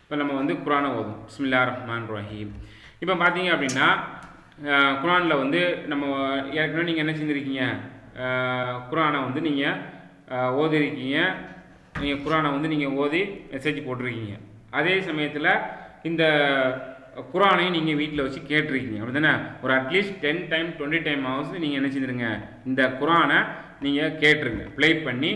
இப்போ நம்ம வந்து குர்ஆனை ஓதும். பிஸ்மில்லாஹிர் ரஹ்மானிர் ரஹீம். இப்போ பார்த்தீங்க அப்படின்னா குர்ஆனில் வந்து நம்ம ஏற்கனவே நீங்கள் என்ன செஞ்சுருக்கீங்க, குர்ஆனை வந்து நீங்கள் ஓதிருக்கீங்க. நீங்கள் குர்ஆனை வந்து நீங்கள் ஓதி மெசேஜ் போட்டிருக்கீங்க. அதே சமயத்தில் இந்த குர்ஆனையும் நீங்கள் வீட்டில் வச்சு கேட்டிருக்கீங்க, அப்படி தானே? ஒரு அட்லீஸ்ட் 10 டைம் 20 டைம் ஆகுது நீங்கள் என்ன செஞ்சுருங்க, இந்த குர்ஆனை நீங்கள் கேட்டுருங்க. ப்ளே பண்ணி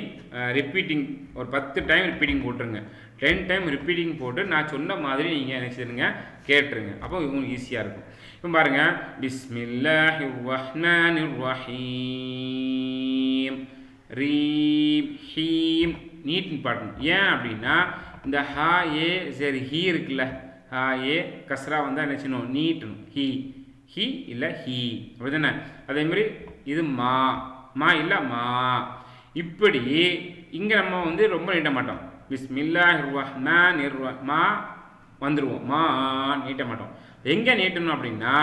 ரிப்பீட்டிங் ஒரு 10 டைம் ரிப்பீட்டிங் போட்டுருங்க. 10 டைம் ரிப்பீட்டிங் போட்டு நான் சொன்ன மாதிரி நீங்கள் என்ன செய்யுங்க, கேட்டுருங்க. அப்போ உங்களுக்கு ஈஸியாக இருக்கும். இப்போ பாருங்கள், பிஸ்மில்லாஹிர் ரஹ்மானிர் ரஹீம். ரீம் ஹீம் நீட் இம்பார்ட்டன்ட். ஏன் அப்படின்னா இந்த ஹா ஏ சரி ஹீ இருக்குல்ல, ஹா ஏ கஸ்ரா வந்தால் என்ன செய்யணும், நீட்டணும். ஹீ ஹீ இல்லை ஹீ, அப்படி தானே? அதேமாதிரி இது மா மா இல்லை மா. இப்படி இங்கே நம்ம வந்து ரொம்ப நீட்ட மாட்டோம். பிஸ்மில்லாஹிர் ரஹ்மானிர் மா வந்துடுவோம், மா நீட்ட மாட்டோம். எங்கே நீட்டணும் அப்படின்னா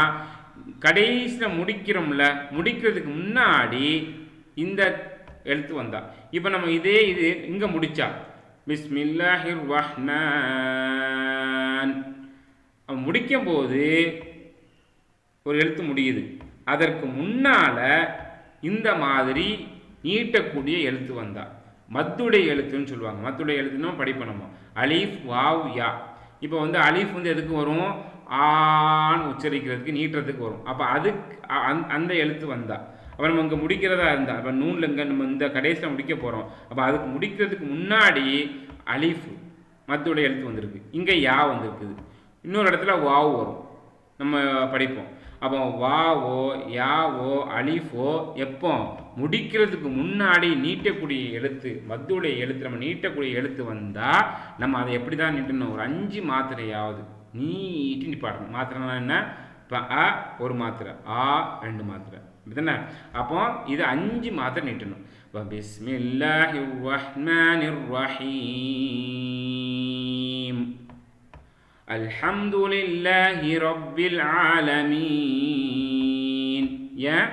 கடைசியில் முடிக்கிறோம்ல, முடிக்கிறதுக்கு முன்னாடி இந்த எழுத்து வந்தா. இப்போ நம்ம இதே இது இங்கே முடித்தா பிஸ்மில்லாஹிர் ரஹ்மான் முடிக்கும் போது ஒரு எழுத்து முடியுது. அதற்கு முன்னால் இந்த மாதிரி நீட்டக்கூடிய எழுத்து வந்தா மத்துடைய எழுத்துன்னு சொல்லுவாங்க. மத்துடைய எழுத்துன்னு படிப்பணுமா, அலிஃப் வாவ் யா. இப்போ வந்து அலிஃப் வந்து எதுக்கு வரும், ஆன்னு உச்சரிக்கிறதுக்கு நீட்டுறதுக்கு வரும். அப்போ அதுக்கு அந்த எழுத்து வந்தா. அப்போ நம்ம இங்கே முடிக்கிறதா இருந்தால், இப்போ நூனில் இங்கே நம்ம இந்த கடைசியில் முடிக்க போகிறோம். அப்போ அதுக்கு முடிக்கிறதுக்கு முன்னாடி அலிஃப் மத்துடைய எழுத்து வந்திருக்கு, இங்கே யா வந்திருக்குது. இன்னொரு இடத்துல வாவ் வரும், நம்ம படிப்போம். அப்போ வாவோ யாவோ அலிஃபோ எப்போ முடிக்கிறதுக்கு முன்னாடி நீட்டக்கூடிய எழுத்து, மத்துடைய எழுத்து, நம்ம நீட்டக்கூடிய எழுத்து வந்தால் நம்ம அதை எப்படி தான் நீட்டணும், ஒரு 5 மாத்திரையாவது நீட்டி நிப்பாட்டணும். மாத்திரைனா என்ன, இப்போ அ ஒரு மாத்திரை, ஆ 2 மாத்திரை, அப்படிதானே? அப்போ இது 5 மாத்திரை நீட்டணும். இப்போ பிஸ்மில்லாஹிர் ரஹ்மானிர் ரஹீம். அல்ஹம்துலில்லாஹி ரப்பில் ஆலமீன். ஏன்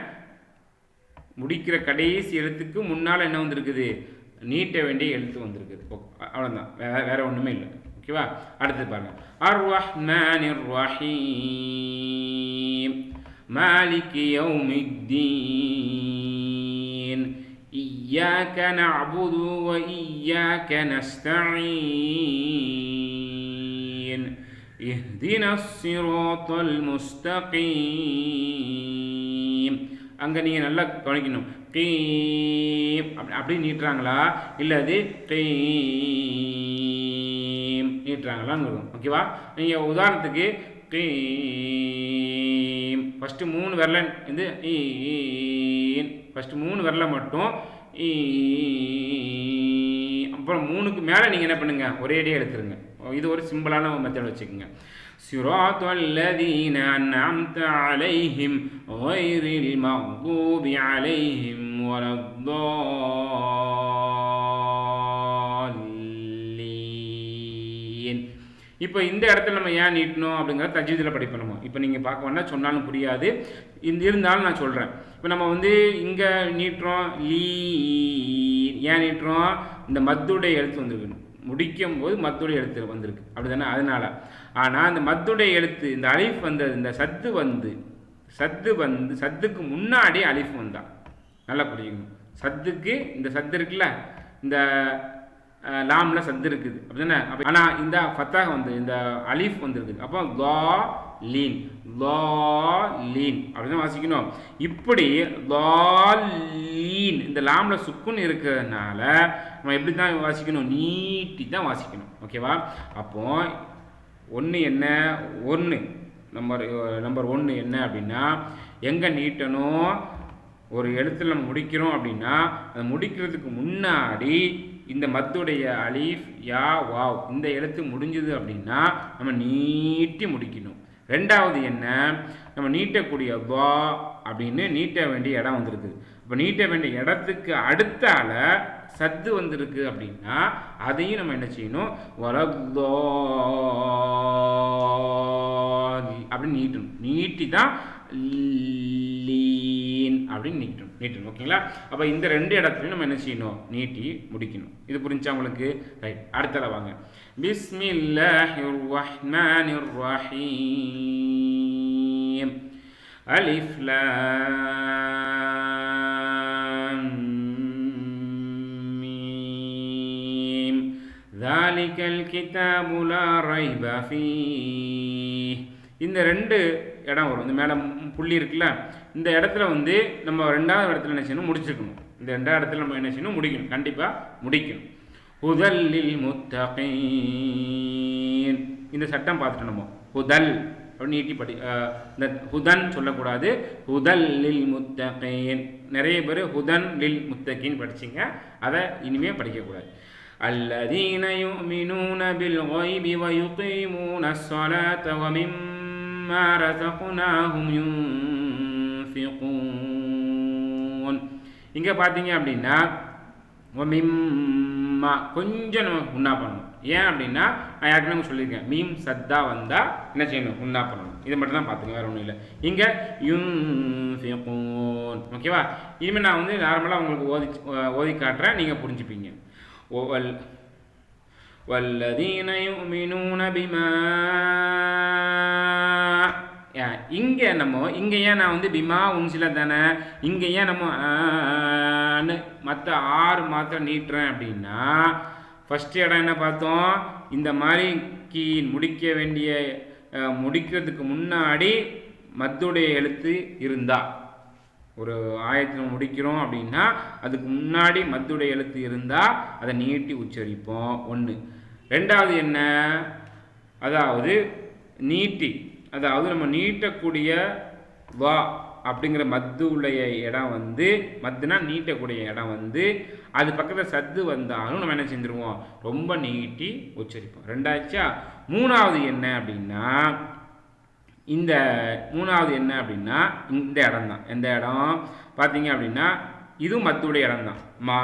முடிக்கிற கடைசி எழுத்துக்கு முன்னால் என்ன வந்திருக்குது, நீட்ட வேண்டிய எழுத்து வந்திருக்குது. அவ்வளோதான், வேற ஒன்றுமே இல்லை. ஓகேவா? அடுத்து பாருங்க, அர் ரஹ்மானிர் ரஹீம் மாலிகி யௌமித்தீன் இய்யாக நஅபுது வ இய்யாக நஸ்தஈன் இஹ்தினஸ் ஸிராத்தல் முஸ்தகீம். அங்கே நீங்கள் நல்லா கவனிக்கணும். கீம் அப்படி நீட்டுறாங்களா, இல்லை அது கீம் நீட்டுறாங்களான்னு இருக்கும். ஓகேவா? நீங்கள் உதாரணத்துக்கு கீம் ஃபஸ்ட்டு 3 விரல வந்து ஈன், ஃபஸ்ட்டு 3 விரல மட்டும் ஈ, அப்புறம் 3க்கு மேலே நீங்கள் என்ன பண்ணுங்கள், ஒரேடியாக எடுத்துருங்க. இது ஒரு சிம்பிளான மெத்தட் வச்சுக்கோங்க. சிராத்தல் லதீன அன்அம்த அலைஹிம் கைரில் மக்தூபி அலைஹிம் வலத்தல்லீன். இப்போ இந்த இடத்துல நம்ம ஏன் நீட்டணும் அப்படிங்கிறத தஜ்வீதில் படிப்பணுமோ. இப்போ நீங்கள் பார்க்க வேணா, சொன்னாலும் புரியாது, இருந்தாலும் நான் சொல்கிறேன். இப்போ நம்ம வந்து இங்கே நீட்டுறோம் லீ, ஏன் நீட்டுறோம், இந்த மத்துடைய எழுத்து வந்துருக்கு, முடிக்கும் போது மத்துடைய எழுத்து வந்திருக்கு, அப்படி தானே? அதனால். ஆனால் இந்த மத்துடைய எழுத்து, இந்த அலிஃப் வந்தது, இந்த சத்து வந்து சத்துக்கு முன்னாடி அலிஃப் வந்தா நல்லா புரியுங்க. சத்துக்கு இந்த சத்து இருக்குல்ல, இந்த லாமில் சத்து இருக்குது, அப்படி தானே? ஆனால் இந்த ஃபத்தாக வந்து இந்த அலிஃப் வந்துருக்குது. அப்போ லா லீன், லா லீன் அப்படின்னு வாசிக்கணும். இப்படி லாலீன் இந்த லாமில் சுக்குன்னு இருக்கிறதுனால நம்ம எப்படி தான் வாசிக்கணும், நீட்டி தான் வாசிக்கணும். ஓகேவா? அப்போ ஒன்று என்ன, நம்பர் 1 என்ன அப்படின்னா, எங்கே நீட்டணும், ஒரு எழுத்தில் நம்ம முடிக்கிறோம் அப்படின்னா அதை முடிக்கிறதுக்கு முன்னாடி இந்த மத்துடைய அலீஃப் யா வாவ் இந்த எழுத்து முடிஞ்சுது அப்படின்னா நம்ம நீட்டி முடிக்கணும். ரெண்டாவது என்ன, நம்ம நீட்டக்கூடிய வா அப்படின்னு நீட்ட வேண்டிய இடம் வந்திருக்குது. இப்போ நீட்ட வேண்டிய இடத்துக்கு அடுத்தால சத்து வந்திருக்கு அப்படின்னா அதையும் நம்ம என்ன செய்யணும், வலத்தல்லீன் அப்படின்னு நீட்டணும். நீட்டி தான் லீன் அப்படின்னு நீட்டணும். ஓகேங்களா? அப்போ இந்த 2 இடத்துலையும் நம்ம என்ன செய்யணும்? நீட்டி முடிக்கணும். இது புரிஞ்சா உங்களுக்கு? ரைட். அடுத்தல வாங்க. பிஸ்மில்லாஹிர் ரஹ்மானிர் ரஹீம். அலிஃப் லாம் மீம். தாலிகல் கிதாபு லா ரைப ஃபீஹ். இந்த 2 இடம் வரும். இந்த மேலே புள்ளி இருக்குல்ல, இந்த இடத்துல வந்து நம்ம 2வது இடத்துல என்ன செய்யணும்? முடிச்சிருக்கணும். இந்த 2வது இடத்துல நம்ம என்ன செய்யணும்? முடிக்கணும். கண்டிப்பாக முடிக்கணும். ஹுதல்லில் முத்தகீன். இந்த சட்டம் பார்த்துட்டு நம்ம ஹுதல் அப்படின்னு நீட்டி இந்த ஹுதன் சொல்லக்கூடாது. ஹுதல் லில் முத்தகீன். நிறைய பேர் ஹுதன் லில் முத்தகீன் படிச்சிங்க, அதை இனிமேல் படிக்கக்கூடாது. அல்லதீன யுமினூன பில் கைபி வ யுகீமூன ஸ்ஸலாத வ மிம்மா ரஸக்னாஹும் யுன்ஃபிகூன். இங்கே பார்த்தீங்க அப்படின்னா மிம்மா கொஞ்சம் நம்ம உண்ணா பண்ணணும். ஏன் அப்படின்னா நான் ஏற்கனவே சொல்லியிருக்கேன், மீம் சத்தா வந்தால் என்ன செய்யணும்? உண்ணா பண்ணணும். இது மட்டும் தான் பார்த்துங்க, வேறு ஒன்றும் இல்லை. இங்கே யுன்ஃபிகூன். ஓகேவா? இனிமேல் நான் வந்து நார்மலாக உங்களுக்கு ஓதி காட்டுறேன், நீங்கள் புரிஞ்சுப்பீங்க. வல்லதீன யுமினூன பிமா. இங்கே ஏன் நான் வந்து பிமா உன்சில தானே, இங்கே ஏன் நம்ம மற்ற 6 மாத்திரம் நீட்டுறேன் அப்படின்னா, ஃபஸ்ட்டு இடம் என்ன பார்த்தோம்? இந்த மாதிரி முடிக்கிறதுக்கு முன்னாடி மத்துடைய எழுத்து இருந்தா, ஒரு ஆயத்தில் முடிக்கிறோம் அப்படின்னா அதுக்கு முன்னாடி மத்துடைய எழுத்து இருந்தால் அதை நீட்டி உச்சரிப்போம். 1. 2வது என்ன? அதாவது நம்ம நீட்டக்கூடிய வா அப்படிங்கிற மத்து உடைய இடம் வந்து, மத்துனா நீட்டக்கூடிய இடம் வந்து, அது பக்கத்தில் சத்து வந்தாலும் நம்ம என்ன செஞ்சுருவோம்? ரொம்ப நீட்டி உச்சரிப்போம். 2ஆச்சா? 3வது என்ன அப்படின்னா, இந்த 3வது என்ன அப்படின்னா இந்த இடம் தான். எந்த இடம் பார்த்தீங்க அப்படின்னா இதுவும் மத்துடைய இடம் தான். மா.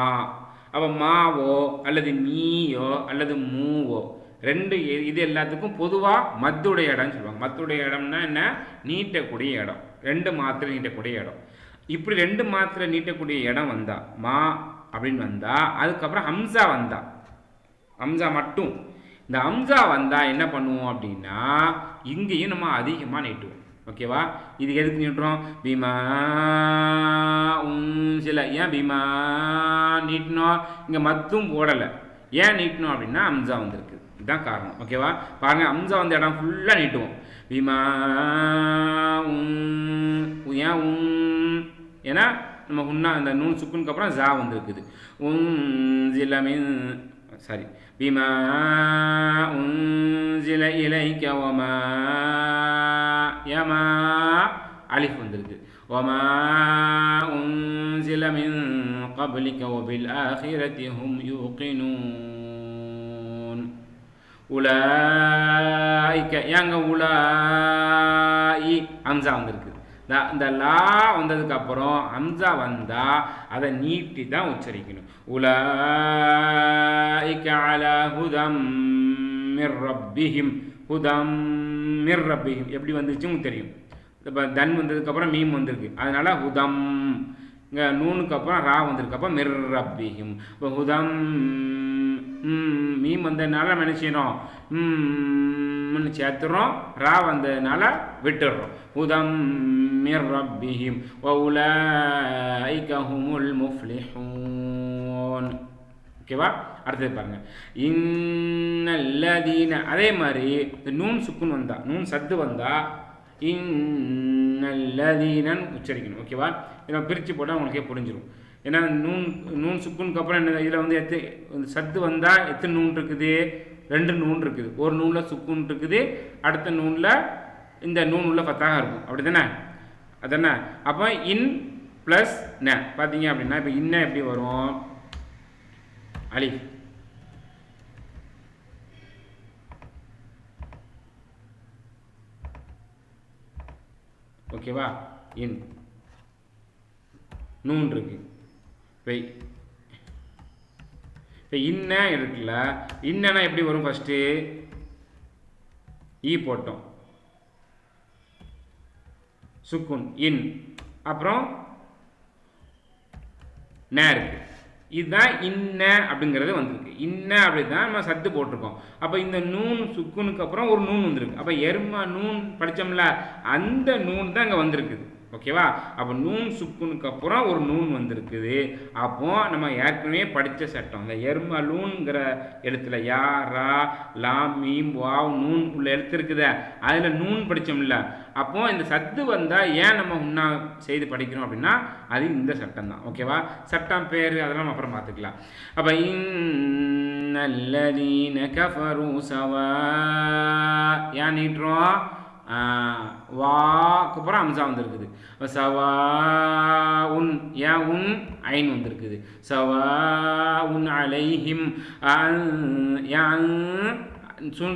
அப்போ மாவோ அல்லது மீயோ அல்லது மூவோ 2 இது எல்லாத்துக்கும் பொதுவாக மத்துடைய இடம்னு சொல்லுவாங்க. மத்துடைய இடம்னா என்ன? நீட்டக்கூடிய இடம். 2 மாத்திரை நீட்டக்கூடிய இடம். இப்படி 2 மாத்திரை நீட்டக்கூடிய இடம் வந்தா, மா அப்படின்னு வந்தா, அதுக்கப்புறம் ஹம்சா வந்தா, ஹம்சா மட்டும், இந்த ஹம்சா வந்தால் என்ன பண்ணுவோம் அப்படின்னா இங்கேயும் நம்ம அதிகமாக நீட்டுவோம். ஓகேவா? இது எதுக்கு நீட்டுறோம்? பிமா சில. ஏன் பிமா நீட்டினோம்? இங்கே மத்தும் போடலை. ஏன் நீட்டினோம் அப்படின்னா ஹம்சா வந்திருக்கு. இதுதான் காரணம். ஓகேவா? பாருங்கள், ஹம்சா வந்த இடம் ஃபுல்லாக நீட்டுவோம். பிமா ஏன் ஏன்னா நம்ம உன்னா அந்த நூன் சுக்குனுக்கு அப்புறம் ஜா வந்திருக்குது. சிலமின் சாரி பிமா உன்சில இலைக்க வமா யமா அலிஃப் வந்திருக்கு. வமா உன்சில மின் கப்லிக வபில் ஆகிரதி ஹும் யூகினூன். உலாயிக்க ஏங்க உலாயி ஹம்சா வந்திருக்கு. இந்த லா வந்ததுக்கு அப்புறம் ஹம்சா வந்தா அதை நீட்டி தான் உச்சரிக்கணும். உலாயிக அலா ஹுதம் மிர் ரப்பிஹிம். ஹுதம் மிர் ரப்பிஹிம் எப்படி வந்துச்சு உங்களுக்கு தெரியும். இப்போ தன் வந்ததுக்கப்புறம் மீம் வந்திருக்கு, அதனால ஹுதம். இங்கே நூனுக்கு அப்புறம் ரா வந்திருக்கு, அப்போ மிர் ரப்பிஹிம். இப்போ ஹுதம் மீம் வந்ததுனால நம்ம என்ன செய்யணும்? சேர்த்துறோம். ரா வந்ததுனால விட்டுடுறோம். ஹுதம் மிர் ரப்பிஹிம் வ உலைக ஹுமுல் முஃப்லிஹூன். ஓகேவா? அடுத்தது பாருங்க. இன்னல்லதீன. அதே மாதிரி இந்த நூன் சுக்குன் வந்தா, நூன் சத்து வந்தா இன்னல்லதீனன் உச்சரிக்கணும். ஓகேவா? இதை பிரித்து போட்டால் உங்களுக்கே புரிஞ்சிடும். ஏன்னா நூன் சுக்குனுக்கு அப்புறம் என்ன, இதில் வந்து சத்து வந்தால் எத்தனை நூன் இருக்குது? 2 நூன் இருக்குது. ஒரு நூனில் சுக்குன் இருக்குது, அடுத்த நூனில் இந்த நூன் உள்ள ஃபத்தாக இருக்கும். அப்படி தானே? அதானே? அப்போ இன் ப்ளஸ் ந பார்த்தீங்க அப்படின்னா இப்போ இன்ன எப்படி வரும்? அலிஃப். ஓகேவா? இன் நூன் இருக்கு. இப்போ இன்ன இருக்குல்ல, இன்னனா எப்படி வரும்? ஃபஸ்ட்டு ஈ போட்டோம், சுக்குன் இன், அப்புறம் நேருக்கு. இதுதான் இன்ன அப்படிங்கிறது வந்திருக்கு. இன்ன அப்படி தான் நம்ம சத்து போட்டிருக்கோம். அப்போ இந்த நூன் சுக்குனுக்கு அப்புறம் ஒரு நூன் வந்திருக்கு. அப்போ எருமா நூன் படித்தோம்ல, அந்த நூன் தான் இங்கே வந்திருக்குது. ஓகேவா? அப்போ நூன் சுக்குனுக்கு அப்புறம் ஒரு நூன் வந்திருக்குது. அப்போ நம்ம ஏற்கனவே படித்த சட்டம், இந்த எருமலூன்கிற எழுத்துல யா ரா லாம் மீம் வாவ் நூன் உள்ள எழுத்து இருக்குத, அதில் நூன் படித்தோம்ல. அப்போ இந்த சத்து வந்தால் ஏன் நம்ம உண்ணா செய்து படிக்கிறோம் அப்படின்னா அது இந்த சட்டம் தான். ஓகேவா? சட்டம் பேர் அதெல்லாம் நம்ம அப்புறம் பார்த்துக்கலாம். அப்போ இன்னல்லதீன கஃபரு சவா ஏன் நீட்டுறோம்? வாக்கு அப்புறம் அம்சா வந்துருக்குது. சவா உன் ஏன் உன் ஐன் வந்திருக்குது. சவா உன் அலைஹிம்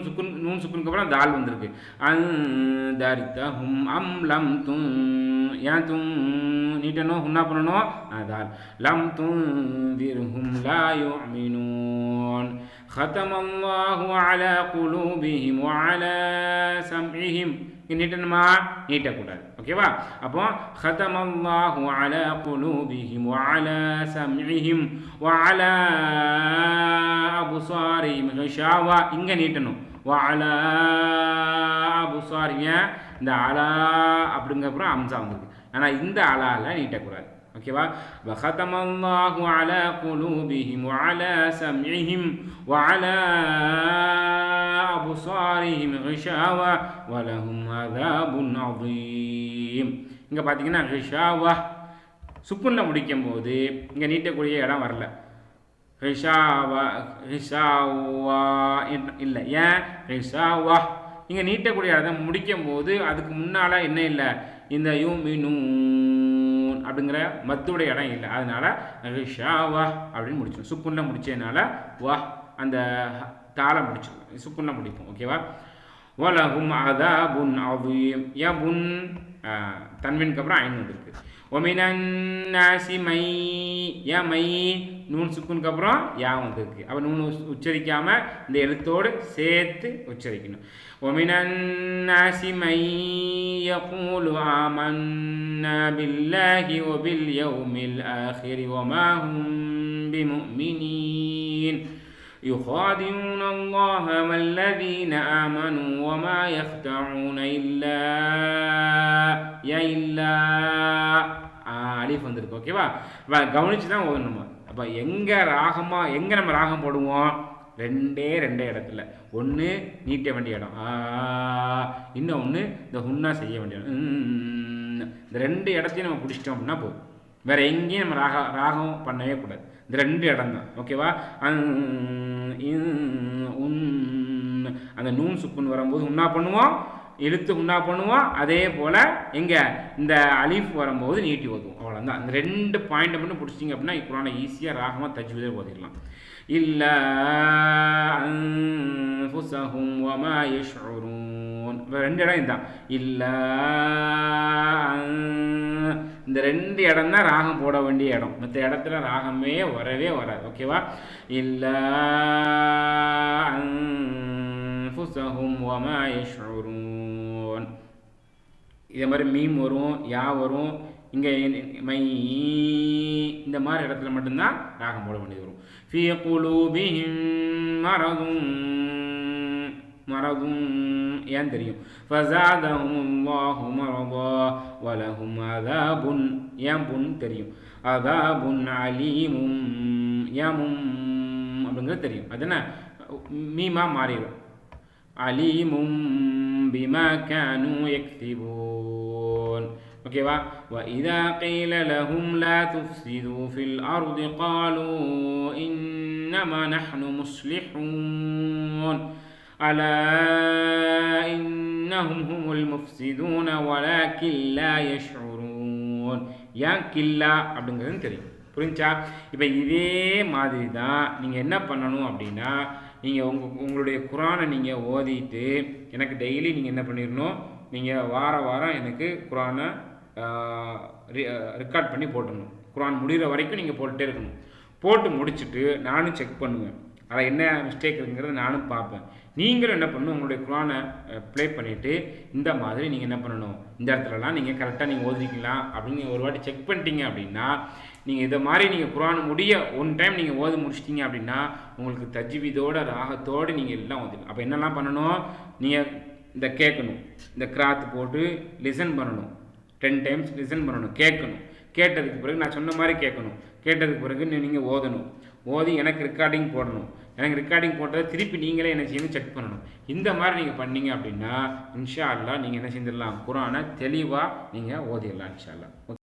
சுக்குன் நூன் சுக்குனுக்கு அப்புறம் தால் வந்திருக்கு. தரித்தஹும் அம் லம் தும் ஏன் தும் நீட்டணும், ஹுன்னா பண்ணணும், தால் லம் துன்திர்ஹும் லா யுமினூன். ختمallahu ala qulubihim wa ala sam'ihim நீட்டணுமா? நீட்டக்கூடாது. ஓகேவா? அப்போ ختمallahu ala qulubihim wa ala sam'ihim wa ala absarihim ghishawa இங்க நீட்டணும். wa ala absarihim இந்த அலா அப்படிங்கப்புறம் அம்சா வந்திருக்கு. ஆனால் இந்த அலால நீட்டக்கூடாது. ஓகேவா? வஹதமல்லாஹு அலா குலூபிஹிம் வஅலா சம்இஹிம் வஅலா அப்சாரிஹிம் கிஷாவா வலஹும் அஸாபுன் அதீம். இங்கே பார்த்தீங்கன்னா கிஷாவா சுக்குனில் முடிக்கும் போது இங்கே நீட்டக்கூடிய இடம் வரல. கிஷாவா கிஷாவா இல்லை. ஏன் கிஷாவா இங்கே நீட்டக்கூடிய இடம் முடிக்கும் போது அதுக்கு முன்னால் என்ன இல்லை, இந்த யூமினூன் அப்படிங்கிற மத்துடைய இடம் இல்லை. அதனால ஷாவா அப்படின்னு முடிச்சோம். சுக்குன்ல முடிச்சதுனால வா அந்த தாளை முடிச்சோம், சுக்குன்ல முடிப்போம். ஓகேவா? வலஹும் அஸாபுன் அதீம் யபுன் தன்வினுக்கு அப்புறம் ஐன் வந்திருக்கு. ஒமினன் நாசி மை யா மை நூன் சுக்குனுக்கு அப்புறம் யா வந்திருக்கு. அப்போ நூன் உச்சரிக்காமல் இந்த எழுத்தோடு சேர்த்து உச்சரிக்கணும். ஒமினன் நாசி மை யகூலு ஆமன்னா பில்லாஹி வபில் யௌமில் ஆஹிரி வமா ஹும் பிமுமினீன் يخادعون الله والذين آمنوا وما يخدعون إلا அலிஃப் வந்திருக்கு. ஓகேவா? கவனிச்சு தான் ஓதணும். அப்போ எங்கே நம்ம ராகம் போடுவோம்? ரெண்டே இடத்துல. ஒன்று நீட்ட வேண்டிய இடம், இன்னொன்று இந்த ஹுன்னா செய்ய வேண்டிய இடம். இந்த ரெண்டு இடத்தையும் நம்ம பிடிச்சிட்டோம் அப்படின்னா போதும். வேறு எங்கேயும் நம்ம ராகம் பண்ணவே கூடாது. இந்த ரெண்டு இடம் தான். ஓகேவா? அந்த நூன் சுக்குன் வரும்போது உண்ணா பண்ணுவோம், எழுத்து உண்ணா பண்ணுவோம். அதே போல் எங்கே இந்த அலிஃப் வரும்போது நீட்டி ஓதுவோம். அவ்வளோதான். இந்த ரெண்டு பாயிண்ட்டை மட்டும் பிடிச்சிங்க அப்படின்னா குர்ஆனை ஈஸியாக ராகமாக தஜ்வீதா ஓதிடலாம். இல்லா அன்ஃபுஸஹும் வமா யஷ்உரூன் ரெண்டு இடம் இதுதான். இல்லா இந்த ரெண்டு இடம் தான் ராகம் போட வேண்டிய இடம். மற்ற இடத்துல ராகமே வரவே வராது. ஓகேவா? இல்லா அன்ஃபுஸஹும் வமா யஷ்உரூன். இதே மாதிரி மீம் வரும், யா வரும். இங்கே மை இந்த மாதிரி இடத்துல மட்டும்தான் ராகம் போட வேண்டியது வரும். ஃபீ குலூபிஹிம் மரதும் ஏன் தெரியும். ஃபஸாதஹுமுல்லாஹு மரதா வலஹும் அஸாபுன் ஏன் புன் தெரியும். அஸாபுன் அலீமும் ஏமும் அப்படிங்கிறது தெரியும். அது என்ன மீமா மாறிடும். அலீமும் பிமா கானூ யக்ஸிபூன். ஓகேவா? وَإِذَا قِيلَ لَهُمْ لَا تُفْسِدُوا فِي الْأَرْضِ قَالُوا إِنَّمَا نَحْنُ مُصْلِحُونَ أَلَا إِنَّهُمْ هُمُ الْمُفْسِدُونَ وَلَكِنْ لَا يَشْعُرُونَ ஏன் கில்லா அப்படிங்கிறது தெரியும். புரிஞ்சா? இப்போ இதே மாதிரி தான் நீங்கள் என்ன பண்ணணும் அப்படின்னா, நீங்கள் உங்களுடைய குர்ஆனை நீங்கள் ஓதிட்டு எனக்கு டெய்லி நீங்கள் என்ன பண்ணிடணும், நீங்கள் வாரம் எனக்கு குர்ஆனை ரெக்கார்ட் பண்ணி போட்டுடணும். குர்ஆன் முடிகிற வரைக்கும் நீங்கள் போட்டுகிட்டே இருக்கணும். போட்டு முடிச்சுட்டு நானும் செக் பண்ணுவேன். அதில் என்ன மிஸ்டேக் இருக்குங்கிறத நானும் பார்ப்பேன். நீங்களும் என்ன பண்ணணும், உங்களுடைய குரானை ப்ளே பண்ணிவிட்டு இந்த மாதிரி நீங்கள் என்ன பண்ணணும், இந்த இடத்துலலாம் நீங்கள் கரெக்டாக நீங்கள் ஓதிக்கலாம் அப்படின்னு ஒரு வாட்டி செக் பண்ணிட்டீங்க அப்படின்னா, நீங்கள் இதை மாதிரி நீங்கள் குரான் முடிய ஒன் டைம் நீங்கள் ஓதி முடிச்சிட்டிங்க அப்படின்னா உங்களுக்கு தஜ்வீதோட ராகத்தோடு நீங்கள் எல்லாம் ஓதிக்கலாம். அப்போ என்னெல்லாம் பண்ணணும், நீங்கள் இந்த கேட்கணும், இந்த கிராத் போட்டு லிசன் பண்ணணும், 10 டைம்ஸ் லிசன் பண்ணணும், கேட்கணும். கேட்டதுக்கு பிறகு நான் சொன்ன மாதிரி கேட்கணும். கேட்டதுக்கு பிறகு நீங்கள் ஓதணும். ஓதி எனக்கு ரெக்கார்டிங் போடணும். எனக்கு ரெக்கார்டிங் போட்டதை திருப்பி நீங்களே என்ன செய்யணும், செக் பண்ணணும். இந்த மாதிரி நீங்கள் பண்ணீங்க அப்படின்னா இன்ஷா அல்லாஹ் நீங்கள் என்ன செஞ்சிடலாம், குரானை தெளிவாக நீங்கள் ஓதிடலாம் இன்ஷா அல்லாஹ்.